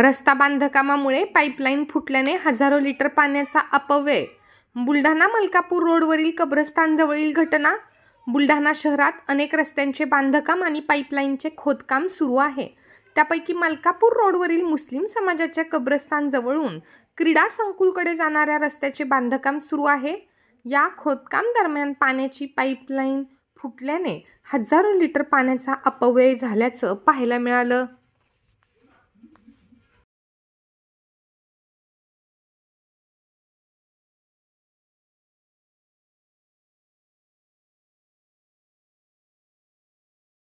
रस्ता बांधकामामुळे पाईपलाईन फुटल्याने हजारो लिटर पाण्याचा अपव्यय. बुलढाणा मलकापूर रोडवरील कब्रस्तानजवळील घटना. बुलढाणा शहरात अनेक रस्त्यांचे बांधकाम आणि पाईपलाईनचे खोदकाम सुरू आहे. त्यापैकी मलकापूर रोडवरील मुस्लिम समाजाच्या कब्रस्तानजवळून क्रीडा संकुलकडे जाणाऱ्या रस्त्याचे बांधकाम सुरू आहे. या खोदकाम दरम्यान पाण्याची पाईपलाईन फुटल्याने हजारो लिटर पाण्याचा अपव्यय झाल्याचं पाहायला मिळालं.